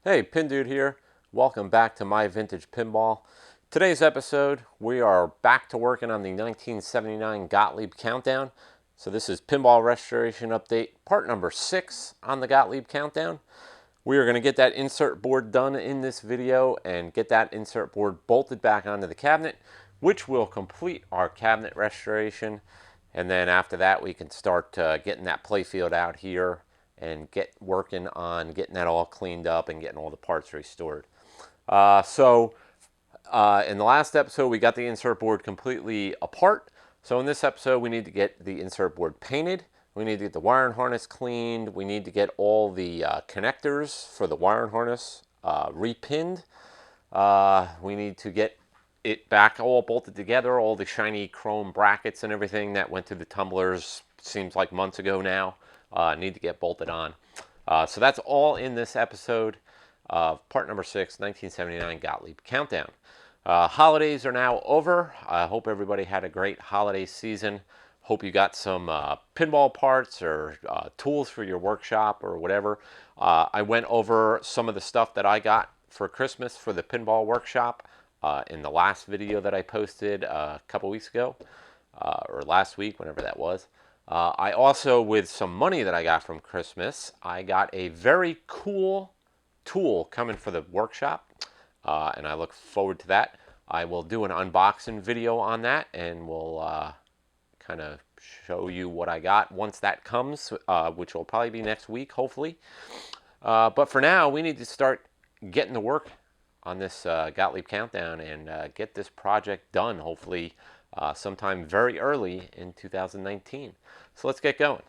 Hey, Pin Dude here. Welcome back to My Vintage Pinball. Today's episode, we are back to working on the 1979 Gottlieb Countdown. So this is Pinball Restoration Update, part number 6 on the Gottlieb Countdown. We are going to get that insert board done in this video and get that insert board bolted back onto the cabinet, which will complete our cabinet restoration. And then after that, we can start getting that playfield out here and get working on getting that all cleaned up and getting all the parts restored. In the last episode, we got the insert board completely apart. So in this episode, we need to get the insert board painted. We need to get the wiring harness cleaned. We need to get all the connectors for the wiring harness repinned. We need to get it back all bolted together, all the shiny chrome brackets and everything that went through the tumblers, seems like months ago now, need to get bolted on. So that's all in this episode of part number 6, 1979 Gottlieb Countdown. Holidays are now over. I hope everybody had a great holiday season. Hope you got some pinball parts or tools for your workshop or whatever. I went over some of the stuff that I got for Christmas for the pinball workshop in the last video that I posted a couple weeks ago, or last week, whenever that was. I also, with some money that I got from Christmas, I got a very cool tool coming for the workshop, and I look forward to that. I will do an unboxing video on that, and we'll kind of show you what I got once that comes, which will probably be next week, hopefully. But for now, we need to start getting to work on this Gottlieb Countdown and get this project done, hopefully sometime very early in 2019. So let's get going.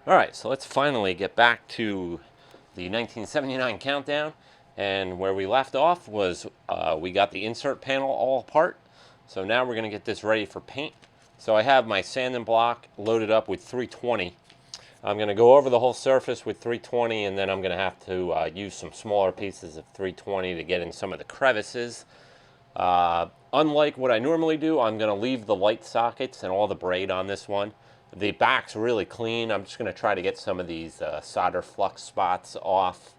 All right, so let's finally get back to the 1979 Countdown. And where we left off was we got the insert panel all apart. So now we're going to get this ready for paint. So I have my sanding block loaded up with 320. I'm going to go over the whole surface with 320, and then I'm going to have to use some smaller pieces of 320 to get in some of the crevices. Unlike what I normally do, I'm going to leave the light sockets and all the braid on this one. The back's really clean. I'm just going to try to get some of these solder flux spots off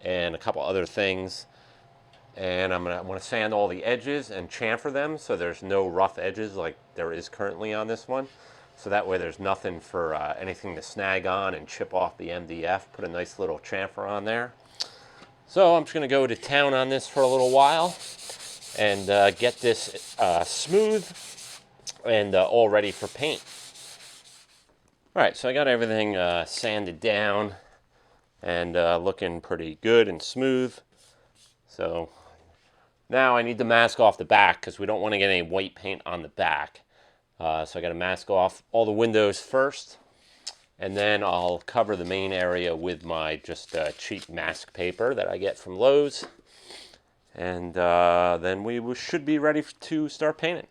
and a couple other things. And I want to sand all the edges and chamfer them so there's no rough edges like there is currently on this one. So that way there's nothing for anything to snag on and chip off the MDF. Put a nice little chamfer on there. So I'm just going to go to town on this for a little while and get this smooth and all ready for paint. All right, so I got everything sanded down and looking pretty good and smooth. So now I need to mask off the back because we don't want to get any white paint on the back. So I got to mask off all the windows first, and then I'll cover the main area with my just cheap mask paper that I get from Lowe's. And then we should be ready to start painting.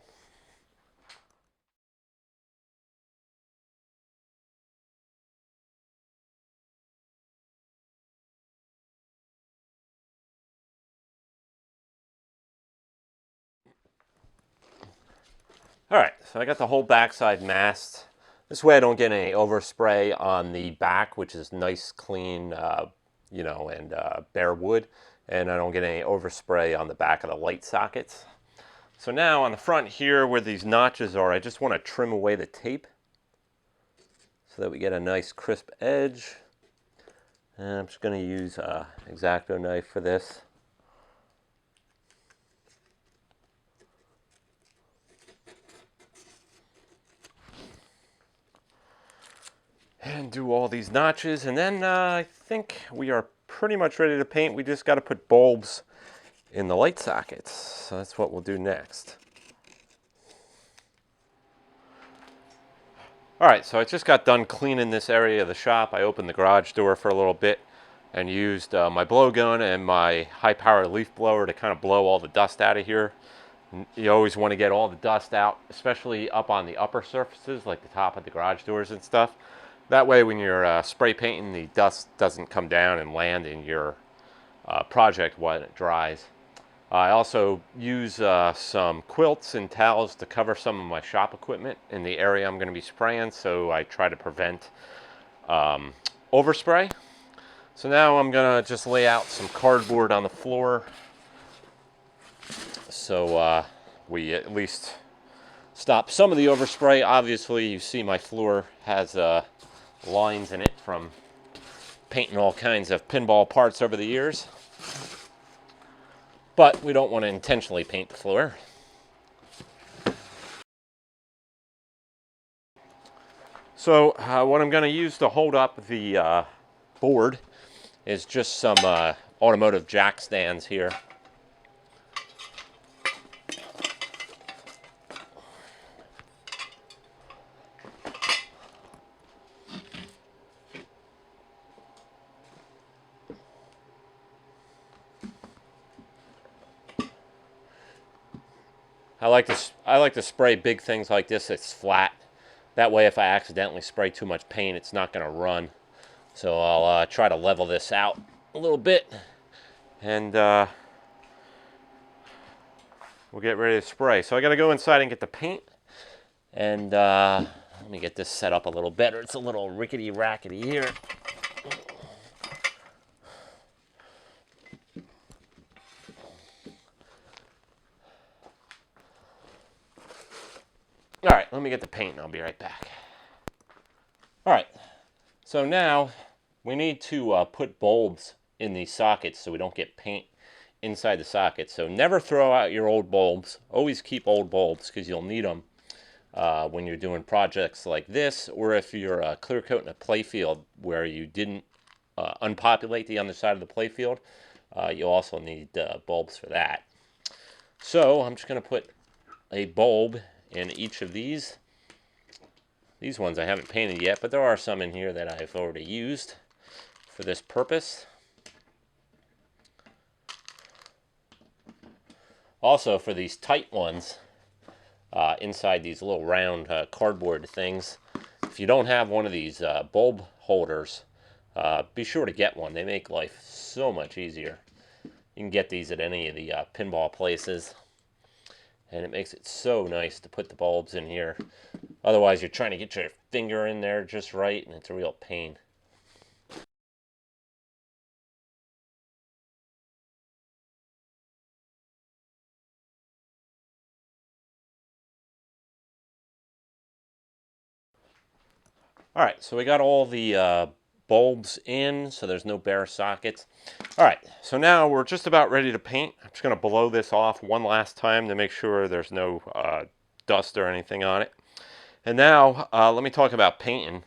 All right, so I got the whole backside masked. This way I don't get any overspray on the back, which is nice, clean, and bare wood. And I don't get any overspray on the back of the light sockets. So now on the front here where these notches are, I just want to trim away the tape so that we get a nice crisp edge. And I'm just going to use an X-Acto knife for this. And do all these notches, and then I think we are pretty much ready to paint. We just got to put bulbs in the light sockets, so that's what we'll do next. All right, so I just got done cleaning this area of the shop. I opened the garage door for a little bit and used my blowgun and my high-powered leaf blower to kind of blow all the dust out of here. You always want to get all the dust out, especially up on the upper surfaces, like the top of the garage doors and stuff. That way, when you're spray painting, the dust doesn't come down and land in your project when it dries. I also use some quilts and towels to cover some of my shop equipment in the area I'm going to be spraying, so I try to prevent overspray. So now I'm gonna just lay out some cardboard on the floor so we at least stop some of the overspray. Obviously, you see my floor has lines in it from painting all kinds of pinball parts over the years. But we don't want to intentionally paint the floor. So what I'm going to use to hold up the board is just some automotive jack stands here. I like to spray big things like this. It's flat. That way, if I accidentally spray too much paint, it's not going to run. So I'll try to level this out a little bit, and we'll get ready to spray. So I got to go inside and get the paint, and let me get this set up a little better. It's a little rickety rackety here. All right, let me get the paint and I'll be right back. All right, so now we need to put bulbs in these sockets so we don't get paint inside the socket. So never throw out your old bulbs. Always keep old bulbs because you'll need them when you're doing projects like this, or if you're clear coating a playfield where you didn't unpopulate the underside of the playfield, you'll also need bulbs for that. So I'm just going to put a bulb in each of these. These ones I haven't painted yet, but there are some in here that I've already used for this purpose. Also, for these tight ones, inside these little round cardboard things, if you don't have one of these bulb holders, be sure to get one. They make life so much easier. You can get these at any of the pinball places, and it makes it so nice to put the bulbs in here. Otherwise, you're trying to get your finger in there just right, and it's a real pain. All right, so we got all the bulbs in, so there's no bare sockets. All right, so now we're just about ready to paint. I'm just going to blow this off one last time to make sure there's no dust or anything on it. And now let me talk about painting.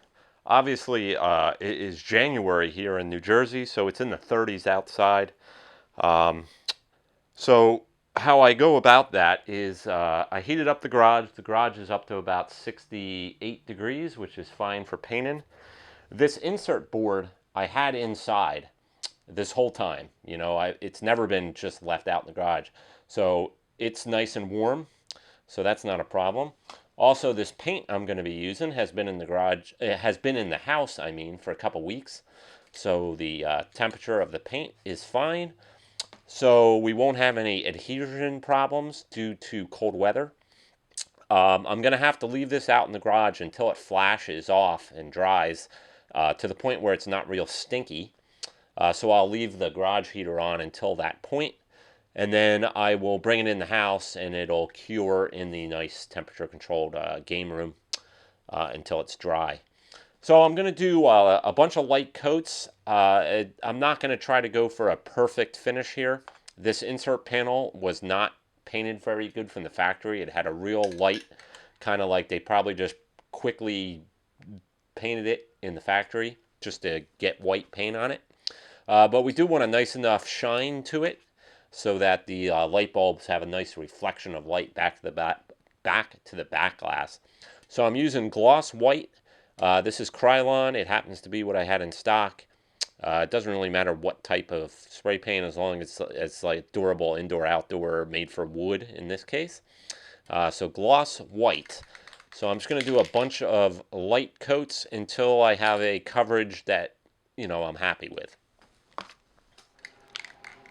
Obviously, it is January here in New Jersey, so it's in the 30s outside. So how I go about that is I heated up the garage. The garage is up to about 68 degrees, which is fine for painting. This insert board I had inside this whole time. You know, it's never been just left out in the garage. So it's nice and warm, so that's not a problem. Also, this paint I'm going to be using has been in the garage, it has been in the house, I mean, for a couple weeks. So the temperature of the paint is fine. So we won't have any adhesion problems due to cold weather. I'm going to have to leave this out in the garage until it flashes off and dries to the point where it's not real stinky. So I'll leave the garage heater on until that point. And then I will bring it in the house and it'll cure in the nice temperature controlled game room until it's dry. So I'm going to do a bunch of light coats. I'm not going to try to go for a perfect finish here. This insert panel was not painted very good from the factory. It had a real light, kind of like they probably just quickly painted it in the factory just to get white paint on it. But we do want a nice enough shine to it so that the light bulbs have a nice reflection of light back to the back glass. So I'm using gloss white. This is Krylon. It happens to be what I had in stock. It doesn't really matter what type of spray paint as long as it's like durable, indoor, outdoor, made for wood in this case. So gloss white. So I'm just going to do a bunch of light coats until I have a coverage that, you know, I'm happy with.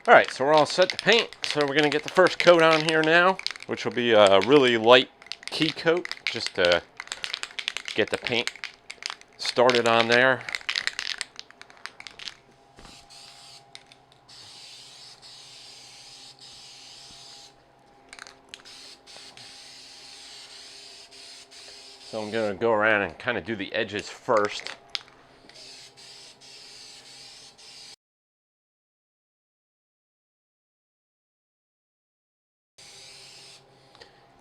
All right, so we're all set to paint. So we're going to get the first coat on here now, which will be a really light key coat just to get the paint started on there. So I'm going to go around and kind of do the edges first.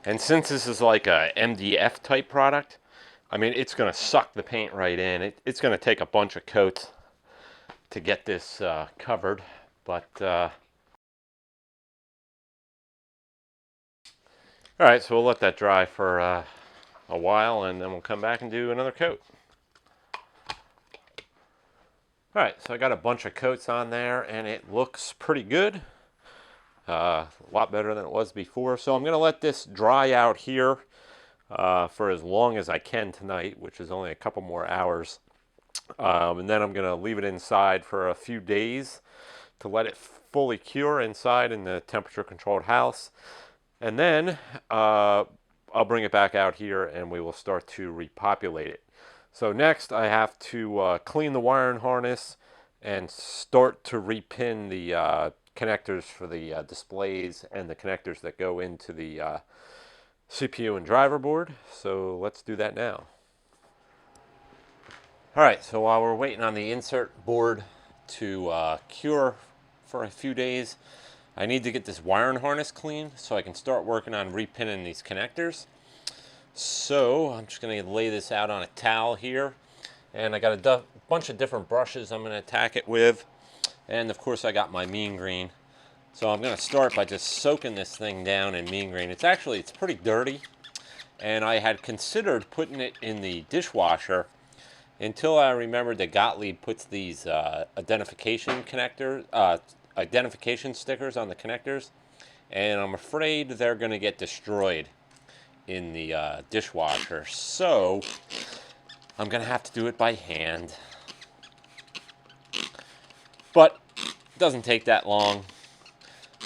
And since this is like a MDF type product, I mean, it's going to suck the paint right in. It's going to take a bunch of coats to get this covered, but all right, so we'll let that dry for a while, and then we'll come back and do another coat. All right, so I got a bunch of coats on there, and it looks pretty good. A lot better than it was before. So I'm going to let this dry out here for as long as I can tonight, which is only a couple more hours. And then I'm going to leave it inside for a few days to let it fully cure inside in the temperature controlled house. And then I'll bring it back out here and we will start to repopulate it. So next I have to clean the wiring harness and start to repin the connectors for the displays and the connectors that go into the CPU and driver board. So let's do that now. All right, so while we're waiting on the insert board to cure for a few days, I need to get this wiring harness clean so I can start working on repinning these connectors. So I'm just going to lay this out on a towel here, and I got a bunch of different brushes I'm going to attack it with, and of course I got my mean green. So I'm going to start by just soaking this thing down in mean green. It's pretty dirty, and I had considered putting it in the dishwasher until I remembered that Gottlieb puts these identification stickers on the connectors, and I'm afraid they're going to get destroyed in the dishwasher. So I'm going to have to do it by hand. But it doesn't take that long.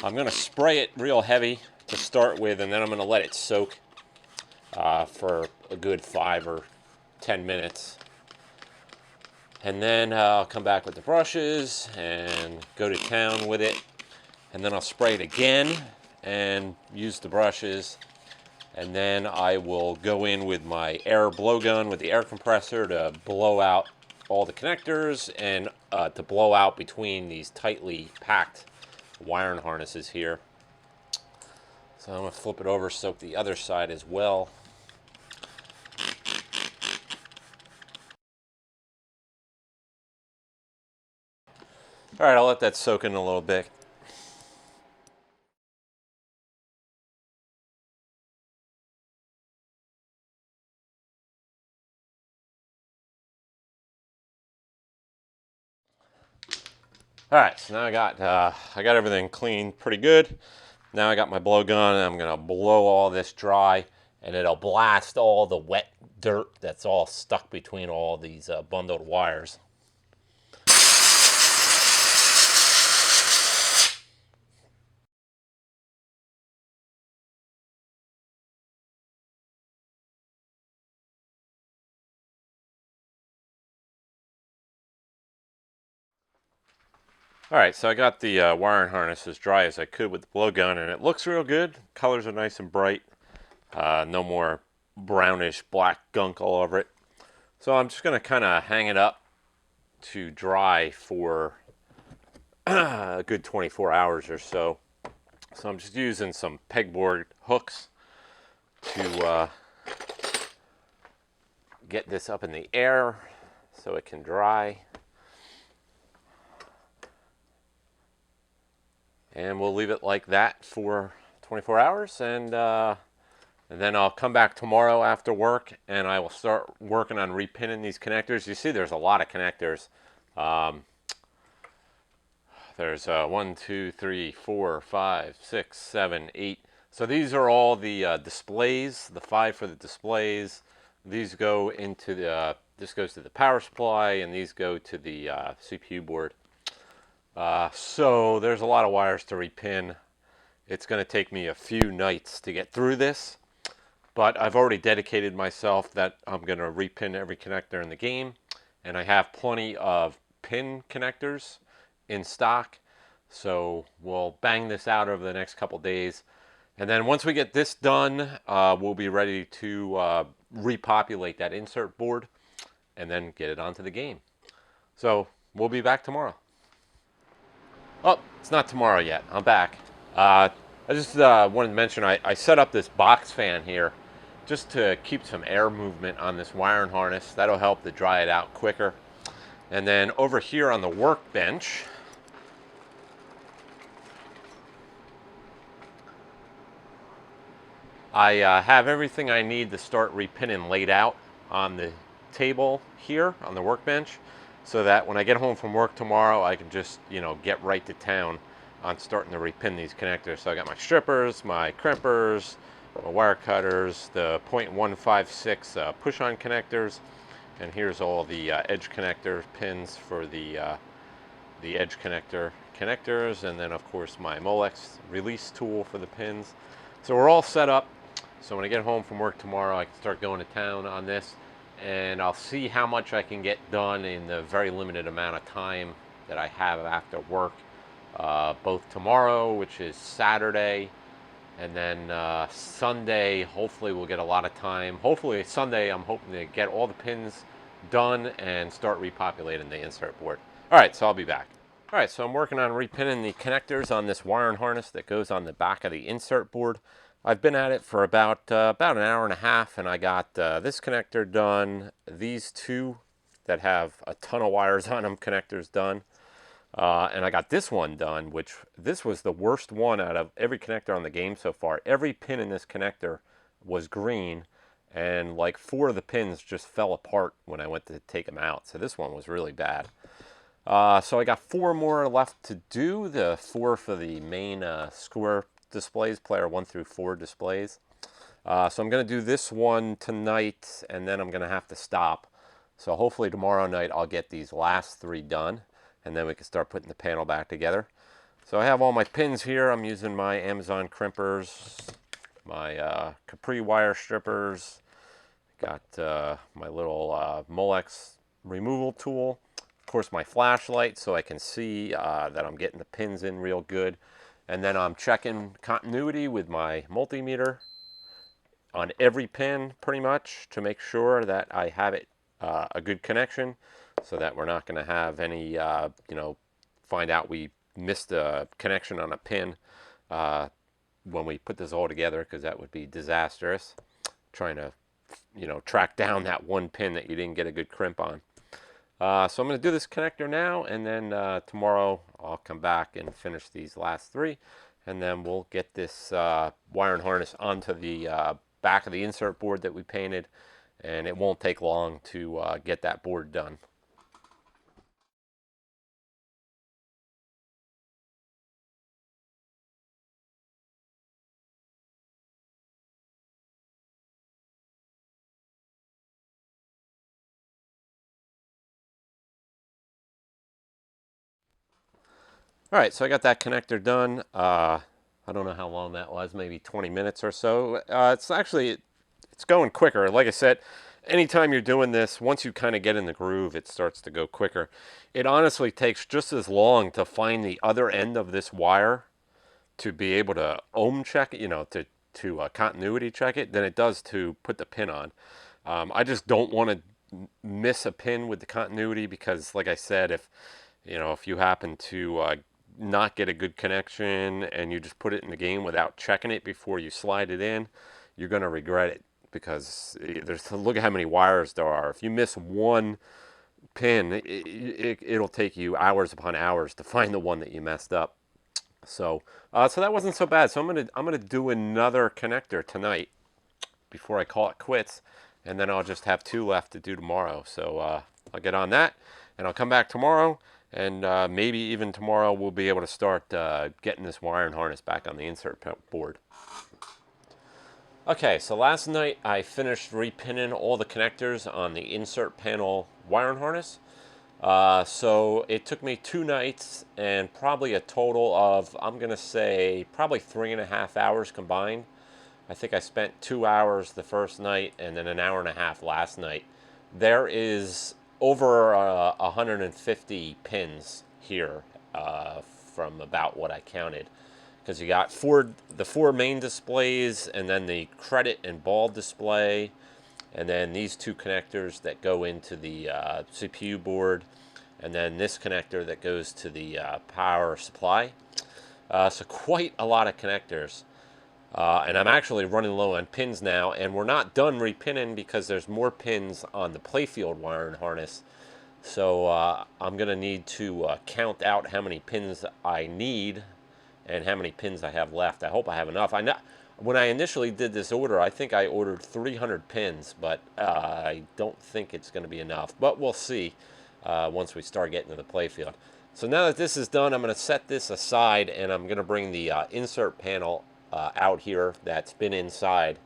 I'm going to spray it real heavy to start with, and then I'm going to let it soak for a good 5 or 10 minutes. And then I'll come back with the brushes and go to town with it. And then I'll spray it again and use the brushes. And then I will go in with my air blowgun with the air compressor to blow out all the connectors and to blow out between these tightly packed wiring harnesses here. So I'm going to flip it over, soak the other side as well. All right, I'll let that soak in a little bit. All right, so now I got everything cleaned pretty good. Now I got my blowgun, and I'm gonna blow all this dry, and it'll blast all the wet dirt that's all stuck between all these bundled wires. All right, so I got the wiring harness as dry as I could with the blowgun, and it looks real good. Colors are nice and bright. No more brownish black gunk all over it. So I'm just gonna kind of hang it up to dry for a good 24 hours or so. So I'm just using some pegboard hooks to get this up in the air so it can dry. And we'll leave it like that for 24 hours, and then I'll come back tomorrow after work and I will start working on repinning these connectors. You see there's a lot of connectors. There's 1, 2, 3, 4, 5, 6, 7, 8. So these are all the displays, the 5 for the displays. These go into this goes to the power supply, and these go to the CPU board. So there's a lot of wires to repin. It's going to take me a few nights to get through this, but I've already dedicated myself that I'm going to repin every connector in the game, and I have plenty of pin connectors in stock, so we'll bang this out over the next couple days. And then once we get this done, we'll be ready to repopulate that insert board and then get it onto the game. So we'll be back tomorrow. Oh, it's not tomorrow yet. I'm back. I just wanted to mention I set up this box fan here just to keep some air movement on this wiring harness. That'll help to dry it out quicker. And then over here on the workbench, I have everything I need to start repinning laid out on the table here on the workbench, so that when I get home from work tomorrow, I can just, get right to town on starting to repin these connectors. So I got my strippers, my crimpers, my wire cutters, the .156 push-on connectors, and here's all the edge connector pins for the edge connectors, and then of course my Molex release tool for the pins. So we're all set up. So when I get home from work tomorrow, I can start going to town on this, and I'll see how much I can get done in the very limited amount of time that I have after work, both tomorrow, which is Saturday, and then Sunday, hopefully we'll get a lot of time. Hopefully Sunday, I'm hoping to get all the pins done and start repopulating the insert board. All right, so I'll be back. All right, so I'm working on repinning the connectors on this wiring harness that goes on the back of the insert board. I've been at it for about an hour and a half, and I got this connector done, these two that have a ton of wires on them connectors done, and I got this one done, which this was the worst one out of every connector on the game so far. Every pin in this connector was green, and like 4 of the pins just fell apart when I went to take them out, so this one was really bad. So I got 4 more left to do, the 4 for the main square displays, player 1 through 4 displays. So I'm going to do this one tonight, and then I'm going to have to stop. So hopefully tomorrow night I'll get these last 3 done, and then we can start putting the panel back together. So I have all my pins here. I'm using my Amazon crimpers, my Capri wire strippers, got my little Molex removal tool, of course my flashlight so I can see that I'm getting the pins in real good. And then I'm checking continuity with my multimeter on every pin pretty much to make sure that I have it a good connection, so that we're not going to have any, find out we missed a connection on a pin when we put this all together, because that would be disastrous, trying to, track down that one pin that you didn't get a good crimp on. So I'm going to do this connector now, and then tomorrow I'll come back and finish these last 3, and then we'll get this wiring harness onto the back of the insert board that we painted, and it won't take long to get that board done. All right, so I got that connector done. I don't know how long that was, maybe 20 minutes or so. It's going quicker. Like I said, anytime you're doing this, once you kind of get in the groove, it starts to go quicker. It honestly takes just as long to find the other end of this wire to be able to ohm check it, to continuity check it, than it does to put the pin on. I just don't want to miss a pin with the continuity, because, like I said, if you happen to not get a good connection and you just put it in the game without checking it before you slide it in, you're going to regret it, because look at how many wires there are. If you miss one pin, it'll take you hours upon hours to find the one that you messed up. So that wasn't so bad. So I'm gonna do another connector tonight before I call it quits, and then I'll just have 2 left to do tomorrow. So I'll get on that, and I'll come back tomorrow, and maybe even tomorrow we'll be able to start getting this wiring harness back on the insert board. Okay, so last night I finished repinning all the connectors on the insert panel wiring harness. So it took me 2 nights and probably a total of, I'm going to say, probably 3.5 hours combined. I think I spent 2 hours the first night and then an hour and a half last night. There is over 150 pins here from about what I counted, because you got the 4 main displays, and then the credit and ball display, and then these two connectors that go into the CPU board, and then this connector that goes to the power supply. So quite a lot of connectors. And I'm actually running low on pins now, and we're not done repinning because there's more pins on the Playfield wiring harness. So I'm going to need to count out how many pins I need and how many pins I have left. I hope I have enough. I know when I initially did this order, I think I ordered 300 pins, but I don't think it's going to be enough. But we'll see once we start getting to the Playfield. So now that this is done, I'm going to set this aside, and I'm going to bring the insert panel out here that's been inside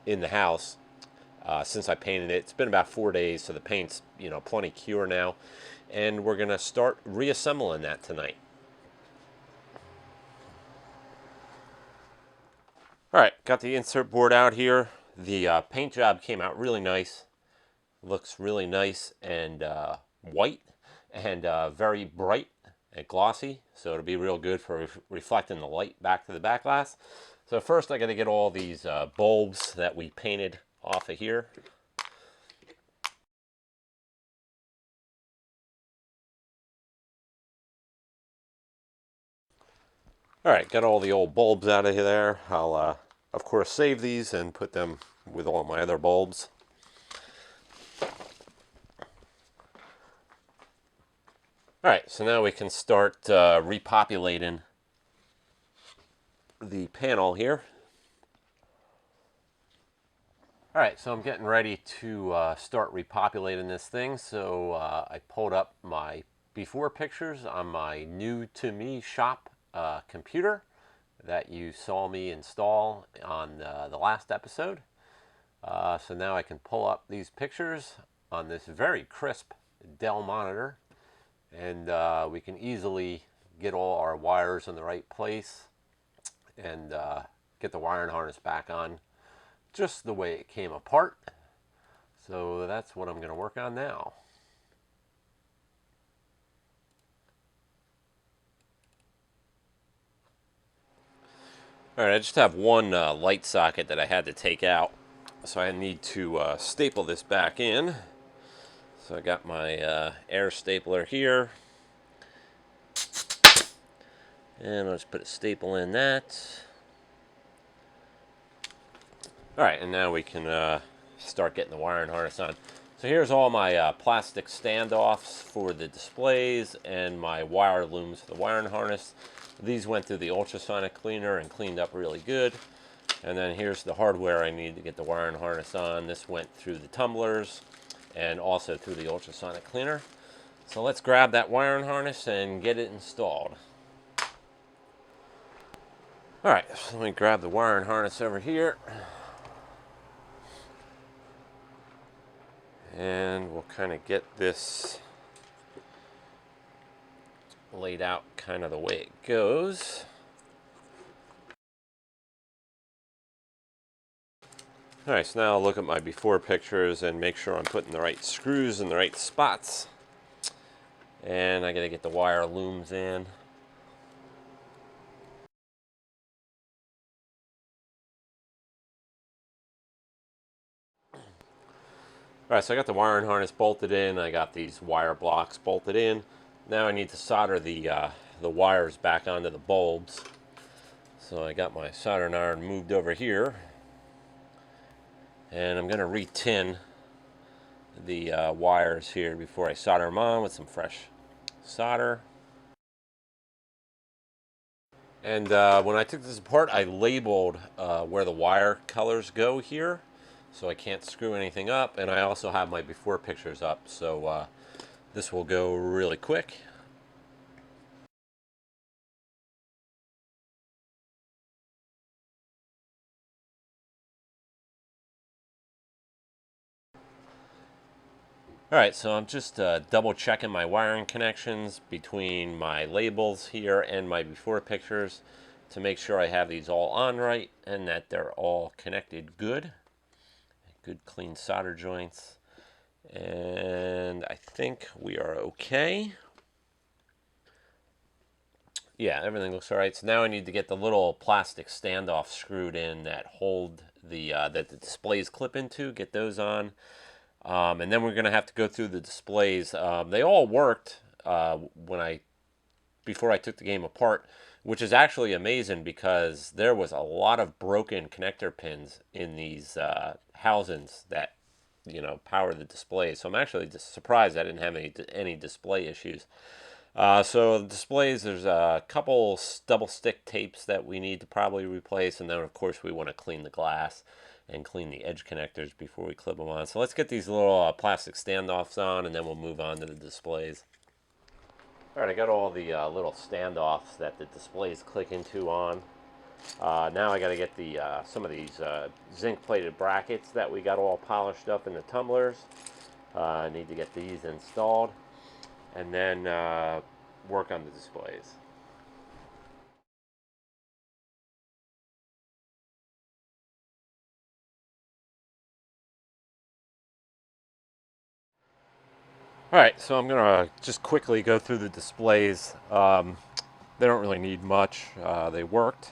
in the house since I painted it. It's been about 4 days, so the paint's plenty cure now, and we're going to start reassembling that tonight. All right, got the insert board out here. The paint job came out really nice. Looks really nice and white and very bright and glossy, so it'll be real good for reflecting the light back to the back glass. So first I got to get all these bulbs that we painted off of here. All right, got all the old bulbs out of there. I'll of course save these and put them with all my other bulbs. All right, so now we can start repopulating the panel here. All right, so I'm getting ready to start repopulating this thing. So I pulled up my before pictures on my new to me shop computer that you saw me install on the last episode. So now I can pull up these pictures on this very crisp Dell monitor, and we can easily get all our wires in the right place and get the wiring harness back on just the way it came apart. So that's what I'm going to work on now. All right, I just have one light socket that I had to take out, so I need to staple this back in. So I got my air stapler here, and I'll just put a staple in that. All right, and now we can start getting the wiring harness on. So here's all my plastic standoffs for the displays and my wire looms for the wiring harness. These went through the ultrasonic cleaner and cleaned up really good. And then here's the hardware I need to get the wiring harness on. This went through the tumblers and also through the ultrasonic cleaner. So let's grab that wiring harness and get it installed. All right, so let me grab the wiring harness over here. And we'll kind of get this laid out kind of the way it goes. All right, so now I'll look at my before pictures and make sure I'm putting the right screws in the right spots. And I gotta get the wire looms in. All right, so I got the wiring harness bolted in. I got these wire blocks bolted in. Now I need to solder the wires back onto the bulbs. So I got my soldering iron moved over here. And I'm gonna re-tin the wires here before I solder them on with some fresh solder. And when I took this apart, I labeled where the wire colors go here, so I can't screw anything up. And I also have my before pictures up, so this will go really quick. All right, so I'm just double checking my wiring connections between my labels here and my before pictures to make sure I have these all on right and that they're all connected good. Good clean solder joints. And I think we are okay. Yeah, everything looks all right. So now I need to get the little plastic standoff screwed in that hold that the displays clip into. Get those on, and then we're gonna have to go through the displays. They all worked when I before I took the game apart, which is actually amazing because there was a lot of broken connector pins in these housings that power the displays. So I'm actually just surprised I didn't have any display issues. So the displays, there's a couple double stick tapes that we need to probably replace, and then of course we want to clean the glass and clean the edge connectors before we clip them on. So let's get these little plastic standoffs on, and then we'll move on to the displays. All right, I got all the little standoffs that the displays click into on. Now I got to get the some of these zinc-plated brackets that we got all polished up in the tumblers. I need to get these installed, and then work on the displays. All right, so I'm gonna just quickly go through the displays. They don't really need much. They worked.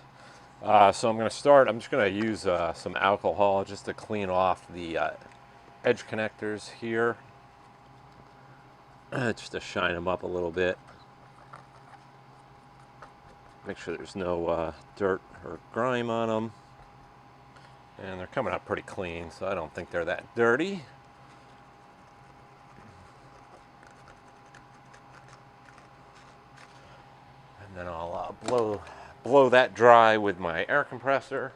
So I'm gonna start. I'm just gonna use some alcohol just to clean off the edge connectors here, just to shine them up a little bit. Make sure there's no dirt or grime on them. And they're coming out pretty clean, so I don't think they're that dirty. And then I'll blow that dry with my air compressor.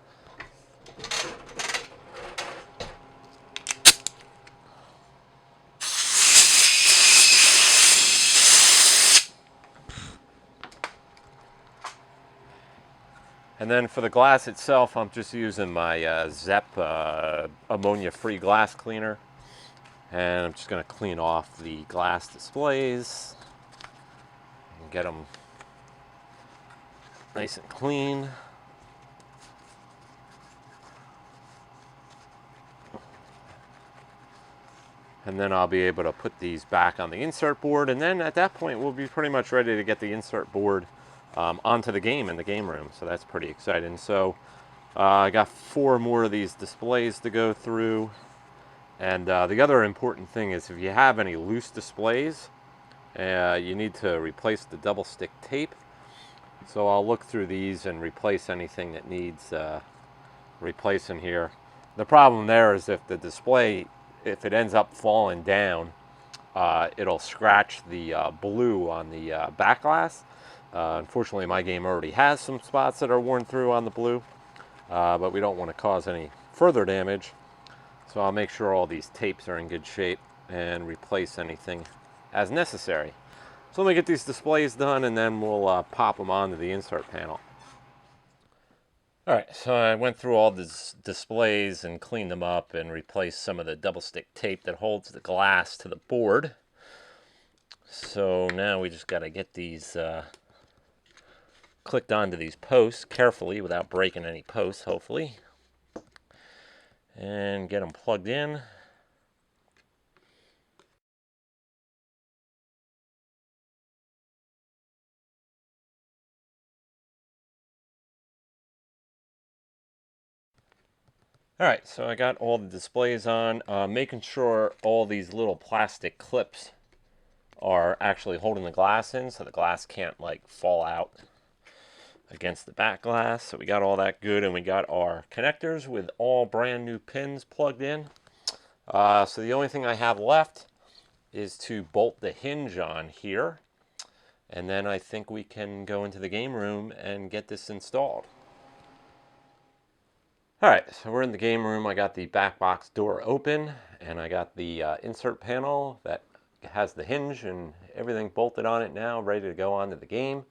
And then for the glass itself, I'm just using my Zep ammonia-free glass cleaner. And I'm just going to clean off the glass displays and get them nice and clean. And then I'll be able to put these back on the insert board. And then at that point, we'll be pretty much ready to get the insert board onto the game in the game room. So that's pretty exciting. So I got 4 more of these displays to go through. And the other important thing is if you have any loose displays, you need to replace the double stick tape. So I'll look through these and replace anything that needs replacing here. The problem there is if the display, if it ends up falling down, it'll scratch the blue on the back glass. Unfortunately, my game already has some spots that are worn through on the blue, but we don't want to cause any further damage. So I'll make sure all these tapes are in good shape and replace anything as necessary. So let me get these displays done, and then we'll pop them onto the insert panel. All right, so I went through all the displays and cleaned them up and replaced some of the double stick tape that holds the glass to the board. So now we just got to get these clicked onto these posts carefully without breaking any posts, hopefully, and get them plugged in. All right, so I got all the displays on, making sure all these little plastic clips are actually holding the glass in so the glass can't like fall out against the back glass. So we got all that good, and we got our connectors with all brand new pins plugged in. So the only thing I have left is to bolt the hinge on here, and then I think we can go into the game room and get this installed. All right, so we're in the game room. I got the back box door open, and I got the insert panel that has the hinge and everything bolted on it now, ready to go on to the game.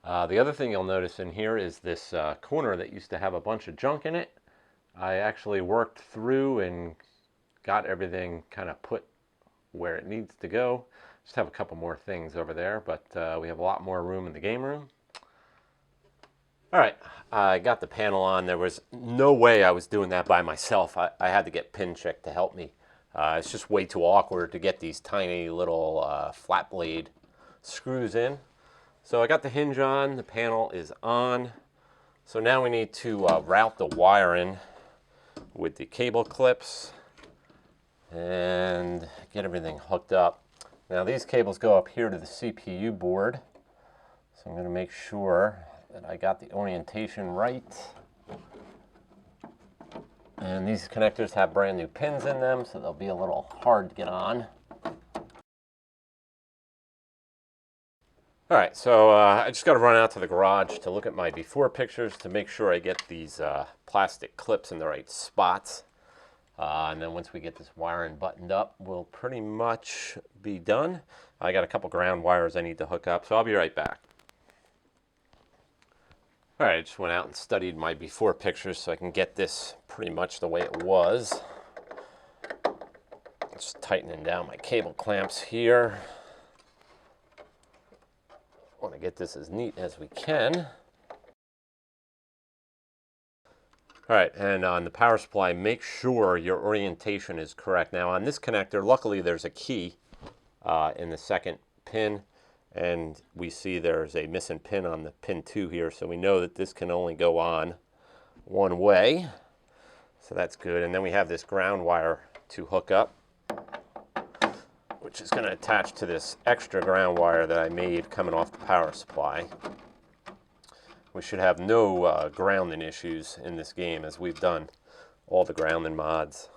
The other thing you'll notice in here is this corner that used to have a bunch of junk in it. I actually worked through and got everything kind of put where it needs to go. Just have a couple more things over there, but we have a lot more room in the game room. All right, I got the panel on. There was no way I was doing that by myself. I had to get PinCheck to help me. It's just way too awkward to get these tiny little flat blade screws in. So I got the hinge on, the panel is on. So now we need to route the wiring with the cable clips and get everything hooked up. Now these cables go up here to the CPU board. So I'm going to make sure that I got the orientation right. And these connectors have brand new pins in them, so they'll be a little hard to get on. All right, so I just got to run out to the garage to look at my before pictures to make sure I get these plastic clips in the right spots. And then once we get this wiring buttoned up, we'll pretty much be done. I got a couple ground wires I need to hook up, so I'll be right back. All right, I just went out and studied my before pictures so I can get this pretty much the way it was. Just tightening down my cable clamps here. Want to get this as neat as we can. All right, and on the power supply, make sure your orientation is correct. Now on this connector, luckily there's a key in the second pin, and we see there's a missing pin on the pin 2 here, so we know that this can only go on one way. So that's good. And then we have this ground wire to hook up, which is going to attach to this extra ground wire that I made coming off the power supply. We should have no grounding issues in this game, as we've done all the grounding mods.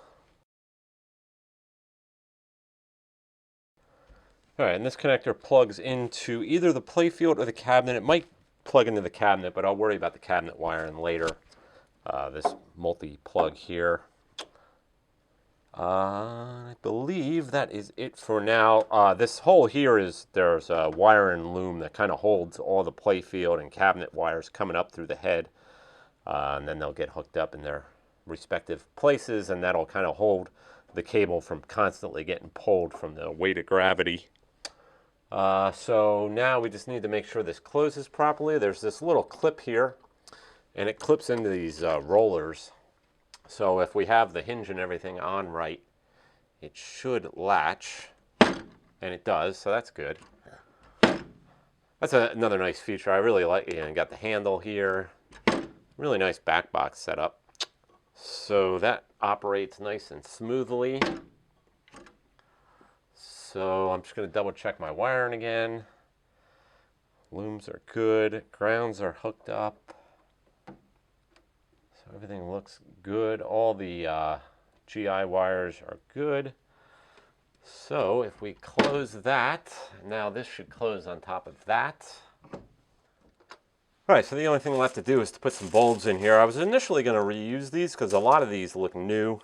All right, and this connector plugs into either the Playfield or the cabinet. It might plug into the cabinet, but I'll worry about the cabinet wiring later. This multi-plug here. I believe that is it for now. This hole here there's a wiring loom that kind of holds all the Playfield and cabinet wires coming up through the head. And then they'll get hooked up in their respective places, and that'll kind of hold the cable from constantly getting pulled from the weight of gravity. So now we just need to make sure this closes properly. There's this little clip here, and it clips into these rollers. So if we have the hinge and everything on right, it should latch, and it does, so that's good. That's another nice feature. I really like it. You got the handle here. Really nice back box setup. So that operates nice and smoothly. So I'm just going to double check my wiring again. Looms are good. Grounds are hooked up. So everything looks good. All the GI wires are good. So if we close that, now this should close on top of that. All right, so the only thing left to do is to put some bulbs in here. I was initially going to reuse these because a lot of these look new,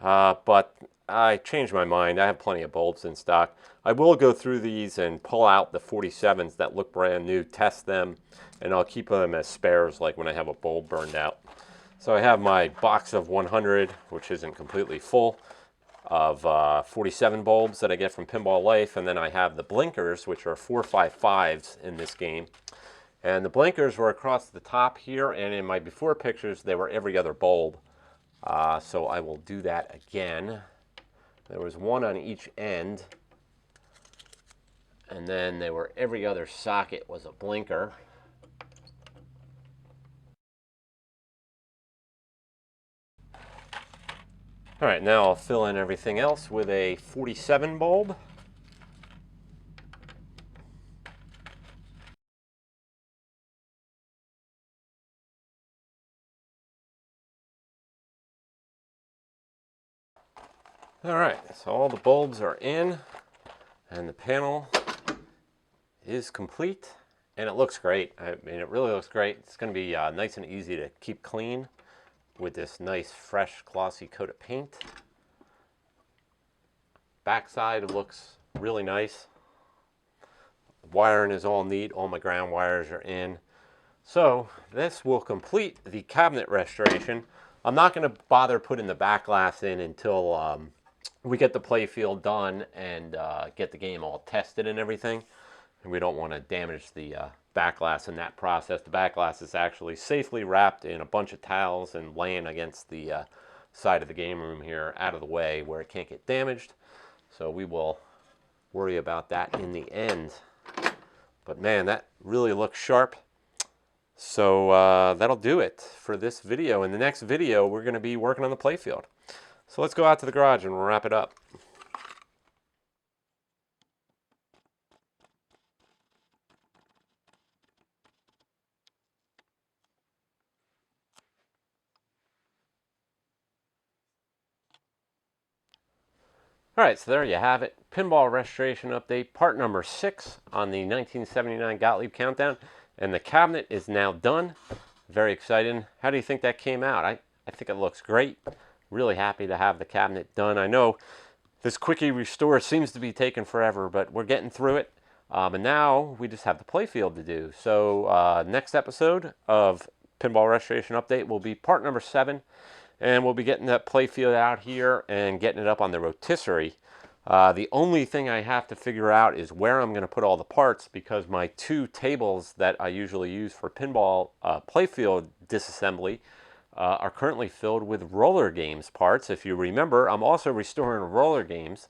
but I changed my mind. I have plenty of bulbs in stock. I will go through these and pull out the 47s that look brand new, test them, and I'll keep them as spares like when I have a bulb burned out. So I have my box of 100, which isn't completely full, of 47 bulbs that I get from Pinball Life, and then I have the blinkers, which are 455s in this game. And the blinkers were across the top here, and in my before pictures, they were every other bulb. So I will do that again. There was one on each end, and then they were every other socket was a blinker. All right, now I'll fill in everything else with a 47 bulb. All right, so all the bulbs are in, and the panel is complete, and it looks great. I mean, it really looks great. It's going to be nice and easy to keep clean with this nice, fresh, glossy coat of paint. Backside looks really nice. The wiring is all neat. All my ground wires are in. So this will complete the cabinet restoration. I'm not going to bother putting the back glass in until we get the Playfield done and get the game all tested and everything. And we don't want to damage the back glass in that process. The back glass is actually safely wrapped in a bunch of towels and laying against the side of the game room here out of the way where it can't get damaged. So we will worry about that in the end. But man, that really looks sharp. So that'll do it for this video. In the next video, we're going to be working on the playfield. So let's go out to the garage and we'll wrap it up. All right, so there you have it. Pinball restoration update, part number 6 on the 1979 Gottlieb countdown. And the cabinet is now done. Very exciting. How do you think that came out? I think it looks great. Really happy to have the cabinet done. I know this quickie restore seems to be taking forever, but we're getting through it. And now we just have the playfield to do. So next episode of Pinball Restoration Update will be part number 7. And we'll be getting that playfield out here and getting it up on the rotisserie. The only thing I have to figure out is where I'm going to put all the parts, because my 2 tables that I usually use for pinball playfield disassembly are currently filled with roller games parts. If you remember, I'm also restoring roller games,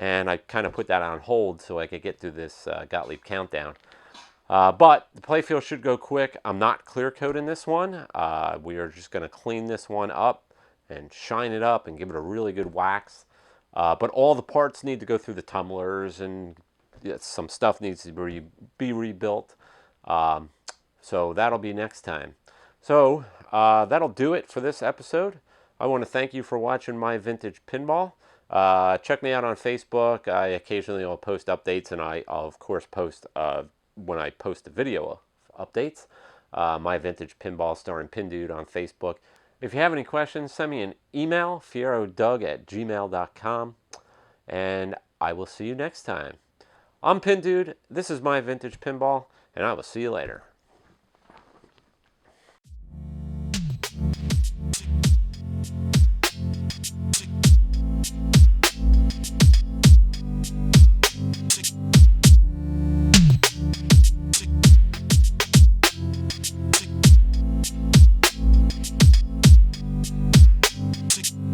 and I kind of put that on hold so I could get through this Gottlieb countdown. But the playfield should go quick. I'm not clear coating this one. We are just going to clean this one up and shine it up and give it a really good wax. But all the parts need to go through the tumblers, and some stuff needs to be rebuilt. So that'll be next time. So that'll do it for this episode. I want to thank you for watching My Vintage Pinball. Check me out on Facebook. I occasionally will post updates, and I'll of course post when I post the video updates. My Vintage Pinball starring Pindude on Facebook. If you have any questions, send me an email, fierodoug@gmail.com, and I will see you next time. I'm Pindude, this is My Vintage Pinball, and I will see you later.